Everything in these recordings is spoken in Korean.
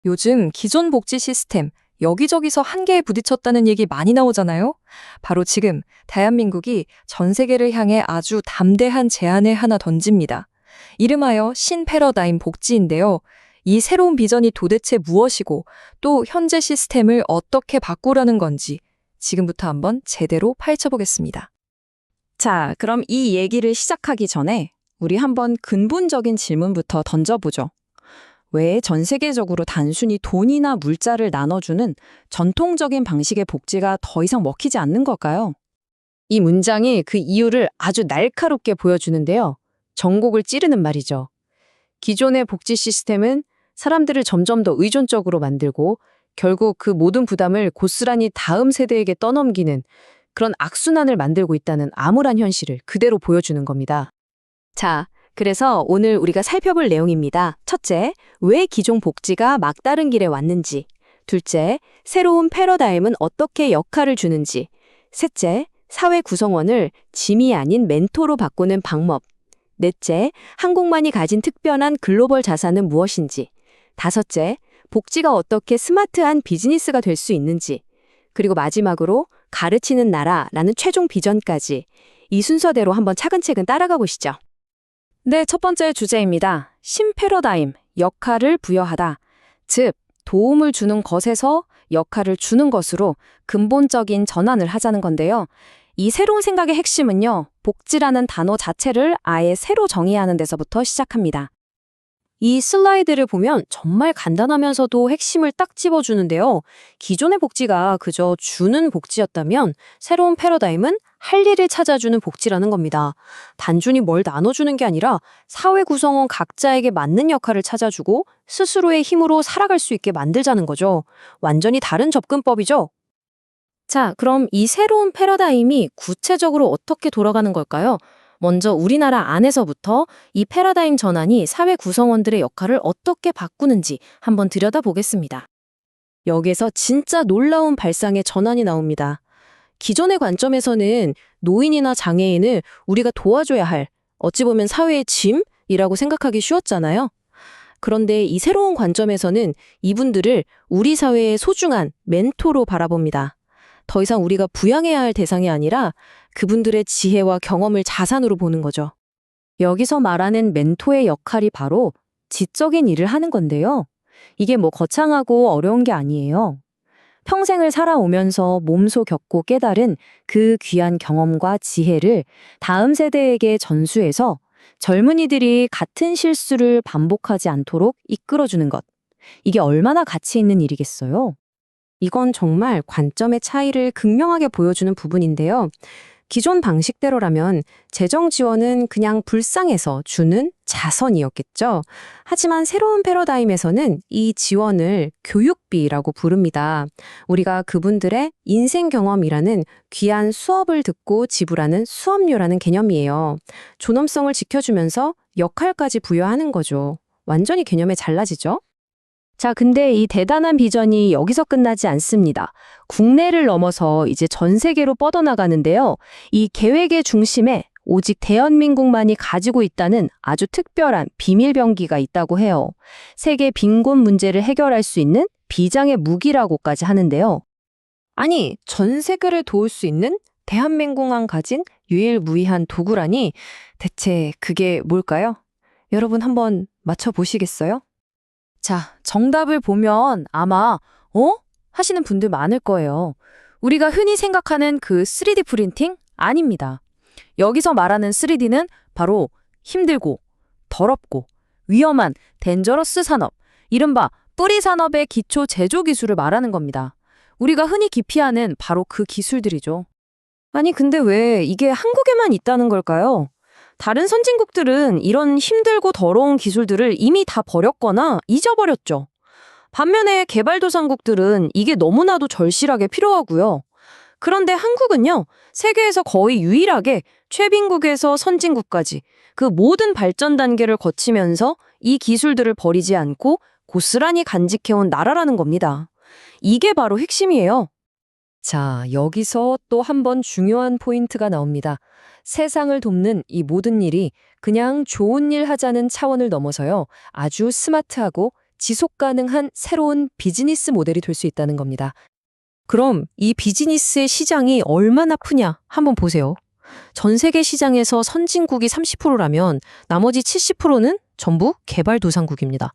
요즘 기존 복지 시스템, 여기저기서 한계에 부딪혔다는 얘기 많이 나오잖아요? 바로 지금 대한민국이 전 세계를 향해 아주 담대한 제안을 하나 던집니다. 이름하여 신패러다임 복지인데요. 이 새로운 비전이 도대체 무엇이고 또 현재 시스템을 어떻게 바꾸려는 건지 지금부터 한번 제대로 파헤쳐보겠습니다. 자, 그럼 이 얘기를 시작하기 전에 우리 한번 근본적인 질문부터 던져보죠. 왜 전 세계적으로 단순히 돈이나 물자를 나눠주는 전통적인 방식의 복지가 더 이상 먹히지 않는 걸까요? 이 문장이 그 이유를 아주 날카롭게 보여주는데요. 전곡을 찌르는 말이죠. 기존의 복지 시스템은 사람들을 점점 더 의존적으로 만들고 결국 그 모든 부담을 고스란히 다음 세대에게 떠넘기는 그런 악순환을 만들고 있다는 암울한 현실을 그대로 보여주는 겁니다. 자, 그래서 오늘 우리가 살펴볼 내용입니다. 첫째, 왜 기존 복지가 막다른 길에 왔는지. 둘째, 새로운 패러다임은 어떻게 역할을 주는지. 셋째, 사회 구성원을 짐이 아닌 멘토로 바꾸는 방법. 넷째, 한국만이 가진 특별한 글로벌 자산은 무엇인지. 다섯째, 복지가 어떻게 스마트한 비즈니스가 될 수 있는지. 그리고 마지막으로 가르치는 나라라는 최종 비전까지 이 순서대로 한번 차근차근 따라가 보시죠. 네, 첫 번째 주제입니다. 신패러다임, 역할을 부여하다. 즉, 도움을 주는 것에서 역할을 주는 것으로 근본적인 전환을 하자는 건데요. 이 새로운 생각의 핵심은요, 복지라는 단어 자체를 아예 새로 정의하는 데서부터 시작합니다. 이 슬라이드를 보면 정말 간단하면서도 핵심을 딱 집어주는데요. 기존의 복지가 그저 주는 복지였다면 새로운 패러다임은 할 일을 찾아주는 복지라는 겁니다. 단순히 뭘 나눠주는 게 아니라 사회 구성원 각자에게 맞는 역할을 찾아주고 스스로의 힘으로 살아갈 수 있게 만들자는 거죠. 완전히 다른 접근법이죠. 자, 그럼 이 새로운 패러다임이 구체적으로 어떻게 돌아가는 걸까요? 먼저 우리나라 안에서부터 이 패러다임 전환이 사회 구성원들의 역할을 어떻게 바꾸는지 한번 들여다보겠습니다. 여기서 진짜 놀라운 발상의 전환이 나옵니다. 기존의 관점에서는 노인이나 장애인을 우리가 도와줘야 할, 어찌 보면 사회의 짐이라고 생각하기 쉬웠잖아요. 그런데 이 새로운 관점에서는 이분들을 우리 사회의 소중한 멘토로 바라봅니다. 더 이상 우리가 부양해야 할 대상이 아니라 그분들의 지혜와 경험을 자산으로 보는 거죠. 여기서 말하는 멘토의 역할이 바로 지적인 일을 하는 건데요. 이게 뭐 거창하고 어려운 게 아니에요. 평생을 살아오면서 몸소 겪고 깨달은 그 귀한 경험과 지혜를 다음 세대에게 전수해서 젊은이들이 같은 실수를 반복하지 않도록 이끌어주는 것. 이게 얼마나 가치 있는 일이겠어요? 이건 정말 관점의 차이를 극명하게 보여주는 부분인데요. 기존 방식대로라면 재정 지원은 그냥 불쌍해서 주는 자선이었겠죠. 하지만 새로운 패러다임에서는 이 지원을 교육비라고 부릅니다. 우리가 그분들의 인생 경험이라는 귀한 수업을 듣고 지불하는 수업료라는 개념이에요. 존엄성을 지켜주면서 역할까지 부여하는 거죠. 완전히 개념이 달라지죠? 자, 근데 이 대단한 비전이 여기서 끝나지 않습니다. 국내를 넘어서 이제 전 세계로 뻗어나가는데요. 이 계획의 중심에 오직 대한민국만이 가지고 있다는 아주 특별한 비밀병기가 있다고 해요. 세계 빈곤 문제를 해결할 수 있는 비장의 무기라고까지 하는데요. 아니, 전 세계를 도울 수 있는 대한민국만 가진 유일무이한 도구라니 대체 그게 뭘까요? 여러분 한번 맞춰보시겠어요? 자, 정답을 보면 아마 하시는 분들 많을 거예요. 우리가 흔히 생각하는 그 3D 프린팅? 아닙니다. 여기서 말하는 3D는 바로 힘들고 더럽고 위험한 덴저러스 산업, 이른바 뿌리 산업의 기초 제조 기술을 말하는 겁니다. 우리가 흔히 기피하는 바로 그 기술들이죠. 아니, 근데 왜 이게 한국에만 있다는 걸까요? 다른 선진국들은 이런 힘들고 더러운 기술들을 이미 다 버렸거나 잊어버렸죠. 반면에 개발도상국들은 이게 너무나도 절실하게 필요하고요. 그런데 한국은요, 세계에서 거의 유일하게 최빈국에서 선진국까지 그 모든 발전 단계를 거치면서 이 기술들을 버리지 않고 고스란히 간직해온 나라라는 겁니다. 이게 바로 핵심이에요. 자, 여기서 또 한 번 중요한 포인트가 나옵니다. 세상을 돕는 이 모든 일이 그냥 좋은 일 하자는 차원을 넘어서요. 아주 스마트하고 지속 가능한 새로운 비즈니스 모델이 될 수 있다는 겁니다. 그럼 이 비즈니스의 시장이 얼마나 크냐 한번 보세요. 전 세계 시장에서 선진국이 30%라면 나머지 70%는 전부 개발도상국입니다.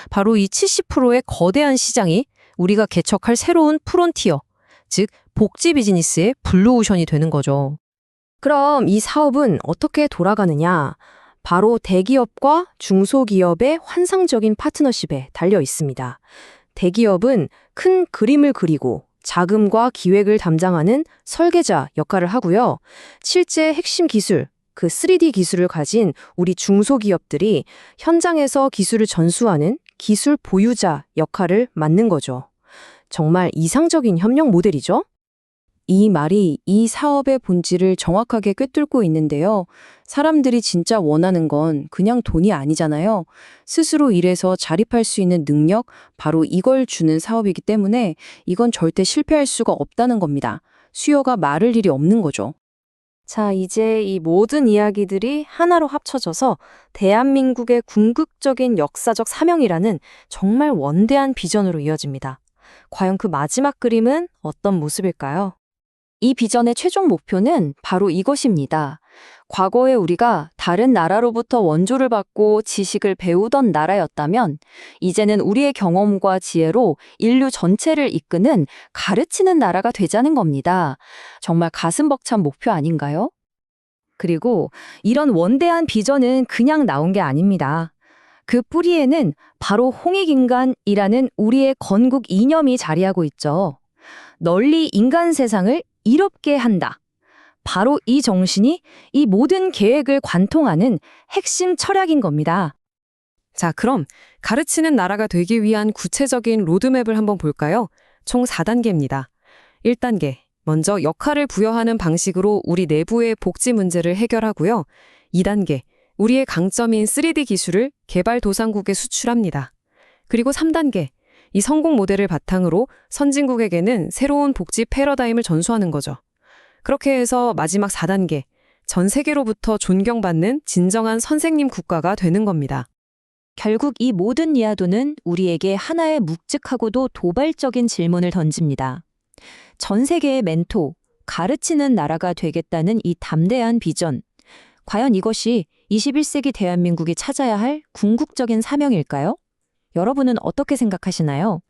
바로 이 70%의 거대한 시장이 우리가 개척할 새로운 프론티어, 즉 복지 비즈니스의 블루오션이 되는 거죠. 그럼 이 사업은 어떻게 돌아가느냐? 바로 대기업과 중소기업의 환상적인 파트너십에 달려 있습니다. 대기업은 큰 그림을 그리고 자금과 기획을 담당하는 설계자 역할을 하고요. 실제 핵심 기술, 그 3D 기술을 가진 우리 중소기업들이 현장에서 기술을 전수하는 기술 보유자 역할을 맡는 거죠. 정말 이상적인 협력 모델이죠? 이 말이 이 사업의 본질을 정확하게 꿰뚫고 있는데요. 사람들이 진짜 원하는 건 그냥 돈이 아니잖아요. 스스로 일해서 자립할 수 있는 능력, 바로 이걸 주는 사업이기 때문에 이건 절대 실패할 수가 없다는 겁니다. 수요가 마를 일이 없는 거죠. 자, 이제 이 모든 이야기들이 하나로 합쳐져서 대한민국의 궁극적인 역사적 사명이라는 정말 원대한 비전으로 이어집니다. 과연 그 마지막 그림은 어떤 모습일까요? 이 비전의 최종 목표는 바로 이것입니다. 과거에 우리가 다른 나라로부터 원조를 받고 지식을 배우던 나라였다면 이제는 우리의 경험과 지혜로 인류 전체를 이끄는 가르치는 나라가 되자는 겁니다. 정말 가슴 벅찬 목표 아닌가요? 그리고 이런 원대한 비전은 그냥 나온 게 아닙니다. 그 뿌리에는 바로 홍익인간이라는 우리의 건국 이념이 자리하고 있죠. 널리 인간 세상을 이롭게 한다. 바로 이 정신이 이 모든 계획을 관통하는 핵심 철학인 겁니다. 자, 그럼 가르치는 나라가 되기 위한 구체적인 로드맵을 한번 볼까요? 총 4단계입니다. 1단계, 먼저 역할을 부여하는 방식으로 우리 내부의 복지 문제를 해결하고요. 2단계, 우리의 강점인 3D 기술을 개발도상국에 수출합니다. 그리고 3단계, 이 성공 모델을 바탕으로 선진국에게는 새로운 복지 패러다임을 전수하는 거죠. 그렇게 해서 마지막 4단계, 전 세계로부터 존경받는 진정한 선생님 국가가 되는 겁니다. 결국 이 모든 이야도는 우리에게 하나의 묵직하고도 도발적인 질문을 던집니다. 전 세계의 멘토, 가르치는 나라가 되겠다는 이 담대한 비전. 과연 이것이 21세기 대한민국이 찾아야 할 궁극적인 사명일까요? 여러분은 어떻게 생각하시나요?